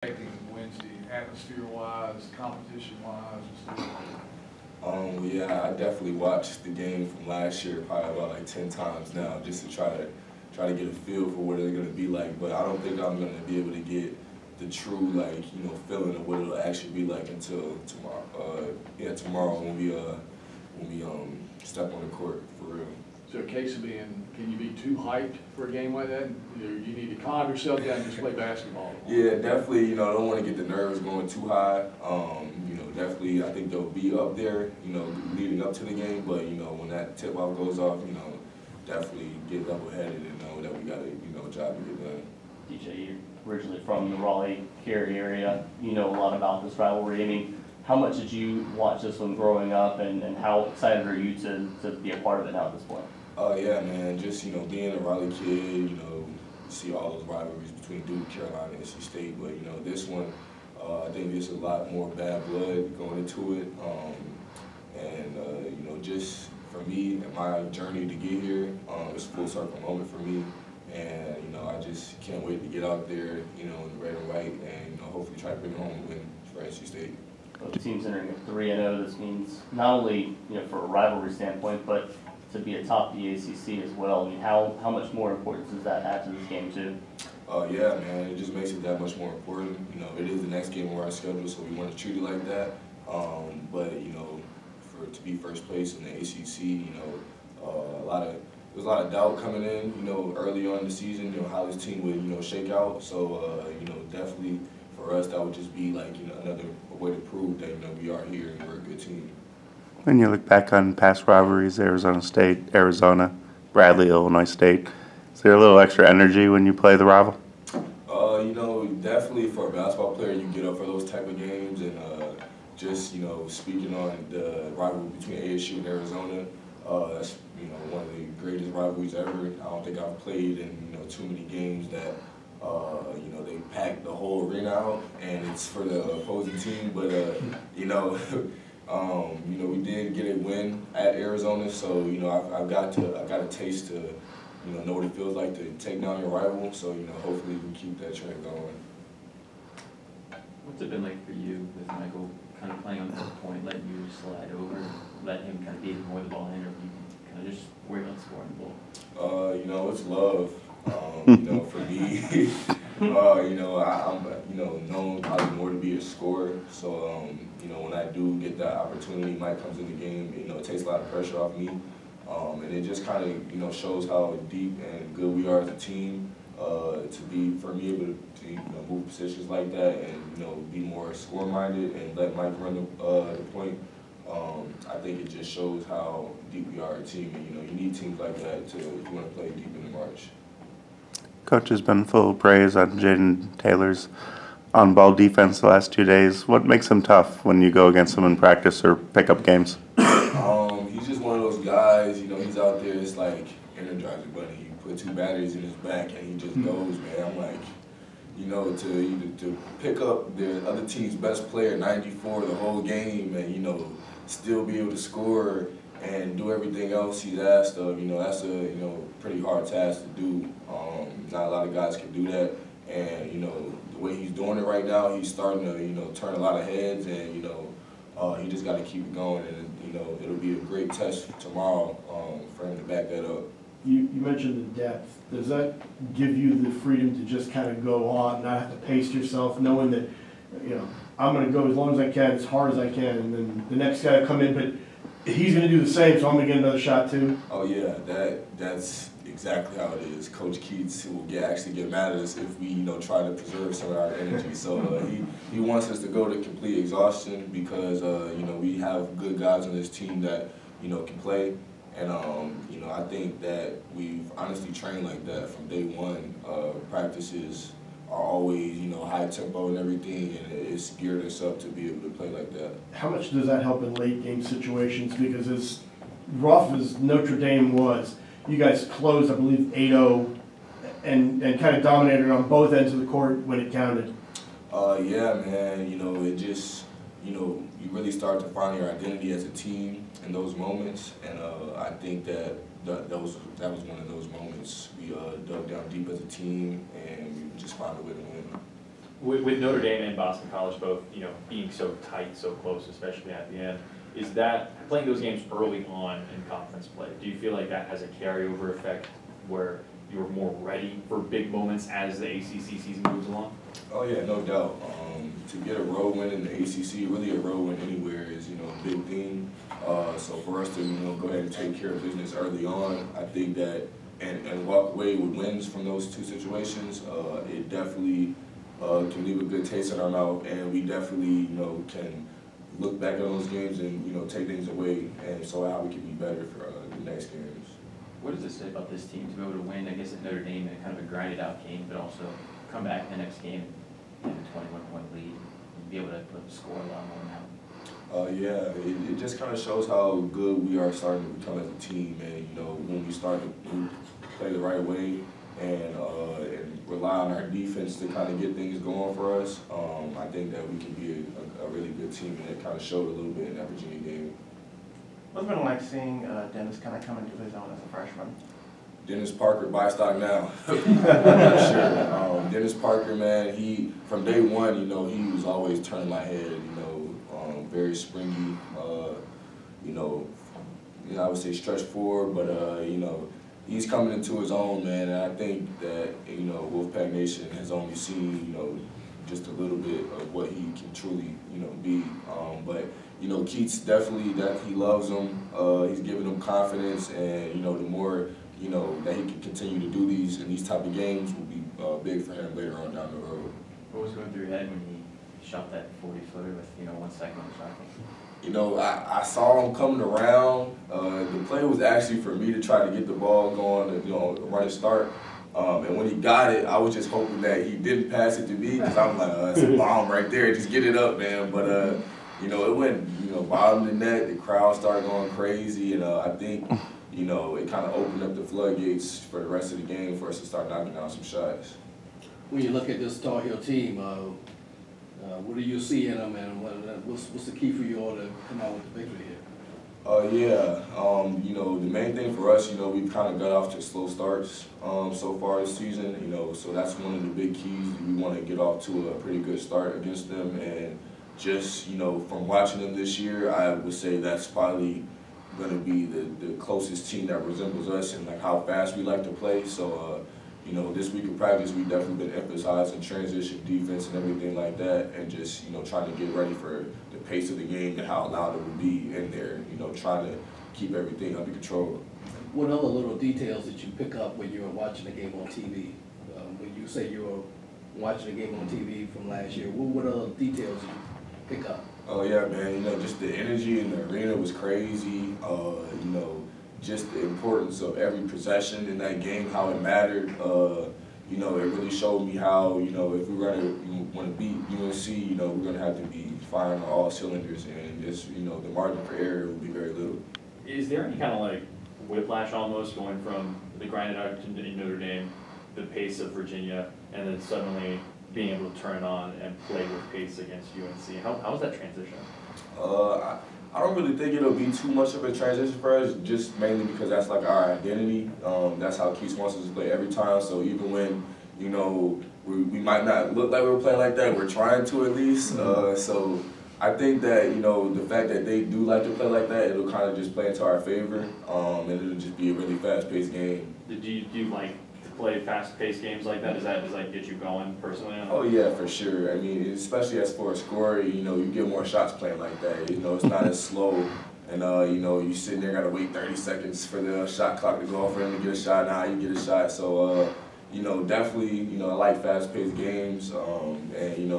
Wednesday, atmosphere-wise, competition-wise, Yeah, I definitely watched the game from last year probably about like 10 times now, just to try to get a feel for what it's gonna be like. But I don't think I'm gonna be able to get the true feeling of what it'll actually be like until tomorrow. Tomorrow when we step on the court for real. So a case of being, can you be too hyped for a game like that? You need to calm yourself down and just play basketball. Yeah, definitely. I don't want to get the nerves going too high. Definitely, I think they'll be up there. Leading up to the game. But when that tip off goes off, definitely get level-headed and know that we got a job to get done. DJ, you're originally from the Raleigh-Cary area. You know a lot about this rivalry. I mean, how much did you watch this one growing up, and how excited are you to be a part of it now at this point? Yeah, man. Just being a Raleigh kid, see all those rivalries between Duke, Carolina, and NC State. But this one, I think there's a lot more bad blood going into it. Just for me and my journey to get here, it's a full circle moment for me. And I just can't wait to get out there, in the red and white, and hopefully try to bring home a win for NC State. Both teams entering at 3-0. This means not only for a rivalry standpoint, but to be atop the ACC as well. I mean, how much more importance does that add to this game too? Yeah, man. It just makes it that much more important. It is the next game on our schedule, so we want to treat it like that. But to be first place in the ACC, there's a lot of doubt coming in, early on in the season, how this team would, shake out. So, definitely for us, that would just be like, another way to prove that, we are here and we're a good team. When you look back on past rivalries, Arizona State, Arizona, Bradley, Illinois State, is there a little extra energy when you play the rival? Definitely for a basketball player, you get up for those type of games, and just, speaking on the rivalry between ASU and Arizona, that's, one of the greatest rivalries ever. I don't think I've played in, too many games that, they pack the whole arena out, and it's for the opposing team, but, we did get a win at Arizona, so I've got a taste to know what it feels like to take down your rival. So hopefully we can keep that trend going. What's it been like for you with Michael kind of playing on the point, letting you slide over, let him kind of be more the ball handler, or you can kind of just worry about scoring the ball? It's love. For me, I'm known probably more to be a scorer. So when I do get that opportunity, Mike comes in the game, it takes a lot of pressure off me. And it just kind of, shows how deep and good we are as a team for me able to move positions like that and, be more score-minded and let Mike run the point. I think it just shows how deep we are as a team. And, you need teams like that if you want to play deep in the March. Coach has been full of praise on Jaden Taylor's on-ball defense the last 2 days. What makes him tough when you go against him in practice or pickup games? He's just one of those guys, he's out there, it's like Energizer Bunny. You put 2 batteries in his back and he just goes, man. I'm like, to pick up the other team's best player, 94, the whole game, and, still be able to score and do everything else he's asked of, that's a, pretty hard task to do. Not a lot of guys can do that. And, the way he's doing it right now, he's starting to, turn a lot of heads, and, he just got to keep it going, and it'll be a great test tomorrow for him to back that up. You mentioned the depth. Does that give you the freedom to just kind of go on, not have to pace yourself, knowing that, I'm going to go as long as I can, as hard as I can, and then the next guy will come in, but he's going to do the same, so I'm going to get another shot too? Oh yeah, that's exactly how it is. Coach Keats will actually get mad at us if we try to preserve some of our energy. So he wants us to go to complete exhaustion because we have good guys on this team that can play, and I think that we've honestly trained like that from day one. Practices are always high tempo and everything, and it's geared us up to be able to play like that. How much does that help in late game situations? Because as rough as Notre Dame was, you guys closed, I believe, 8-0 and kind of dominated on both ends of the court when it counted. Yeah, man. It just, you really start to find your identity as a team in those moments, and I think that was one of those moments. We dug down deep as a team, and we just found a way to win. With Notre Dame and Boston College both, being so tight, so close, especially at the end, is that playing those games early on in conference play? Do you feel like that has a carryover effect where you're more ready for big moments as the ACC season moves along? Oh yeah, no doubt. To get a road win in the ACC, really a road win anywhere is a big thing. So for us to go ahead and take care of business early on, I think that and walk away with wins from those two situations, it definitely can leave a good taste in our mouth, and we definitely can look back at those games and take things away, and so how we can be better for the next games. What does it say about this team to be able to win, I guess, at Notre Dame in kind of a grinded out game, but also come back the next game and have a 21-point lead and be able to score a lot more now? Yeah, it just kind of shows how good we are starting to become as a team, and when we start to play the right way and rely on our defense to kind of get things going for us, I think that we can be a really good team, and it kind of showed a little bit in that Virginia game. What's it been like seeing Dennis kind of come into his own as a freshman? Dennis Parker, buy stock now. For sure. Dennis Parker, man, he from day one, he was always turning my head. Very springy. I would say stretch forward, but he's coming into his own, man. And I think that Wolfpack Nation has only seen just a little bit of what he can truly be. But Keats definitely he loves him. He's giving him confidence, and the more that he can continue to do these type of games will be big for him later on down the road. What was going through your head when he shot that 40-footer with 1 second on the shot? I saw him coming around. The play was actually for me to try to get the ball going and run a start. And when he got it, I was just hoping that he didn't pass it to me, because I'm like, it's a bomb right there. Just get it up, man. But it went bottom of the net. The crowd started going crazy, and I think it kind of opened up the floodgates for the rest of the game for us to start knocking down some shots. When you look at this Tar Heel team, what do you see in them, and what's the key for you all to come out with the victory here? The main thing for us, we've kind of got off to slow starts so far this season, so that's one of the big keys. We want to get off to a pretty good start against them, and just, from watching them this year, I would say that's probably going to be the closest team that resembles us and like how fast we like to play. So, this week of practice, we've definitely been emphasizing transition defense and everything like that, and just, trying to get ready for the pace of the game and how loud it will be in there, trying to keep everything under control. What other little details did you pick up when you were watching the game on TV? When you say you were watching the game on TV from last year, what other details did you pick up? Oh yeah, man, just the energy in the arena was crazy. Just the importance of every possession in that game, how it mattered. It really showed me how, if we're going to beat UNC, we're going to have to be firing on all cylinders, and just, the margin for error will be very little. Is there any kind of like whiplash almost going from the grinded out in Notre Dame, the pace of Virginia, and then suddenly being able to turn it on and play with pace against UNC? How was that transition? I don't really think it'll be too much of a transition for us, just mainly because that's like our identity. That's how Keats wants us to play every time. So even when, we might not look like we're playing like that, we're trying to at least. So I think that, the fact that they do like to play like that, it'll kind of just play into our favor, and it'll just be a really fast-paced game. Do you like to play fast-paced games like that? Does that get you going personally? Oh yeah, for sure. I mean, especially as for a scorer, you get more shots playing like that. It's not as slow, and you sitting there gotta wait 30 seconds for the shot clock to go off for him to get a shot. Now you get a shot. So definitely, I like fast-paced games, and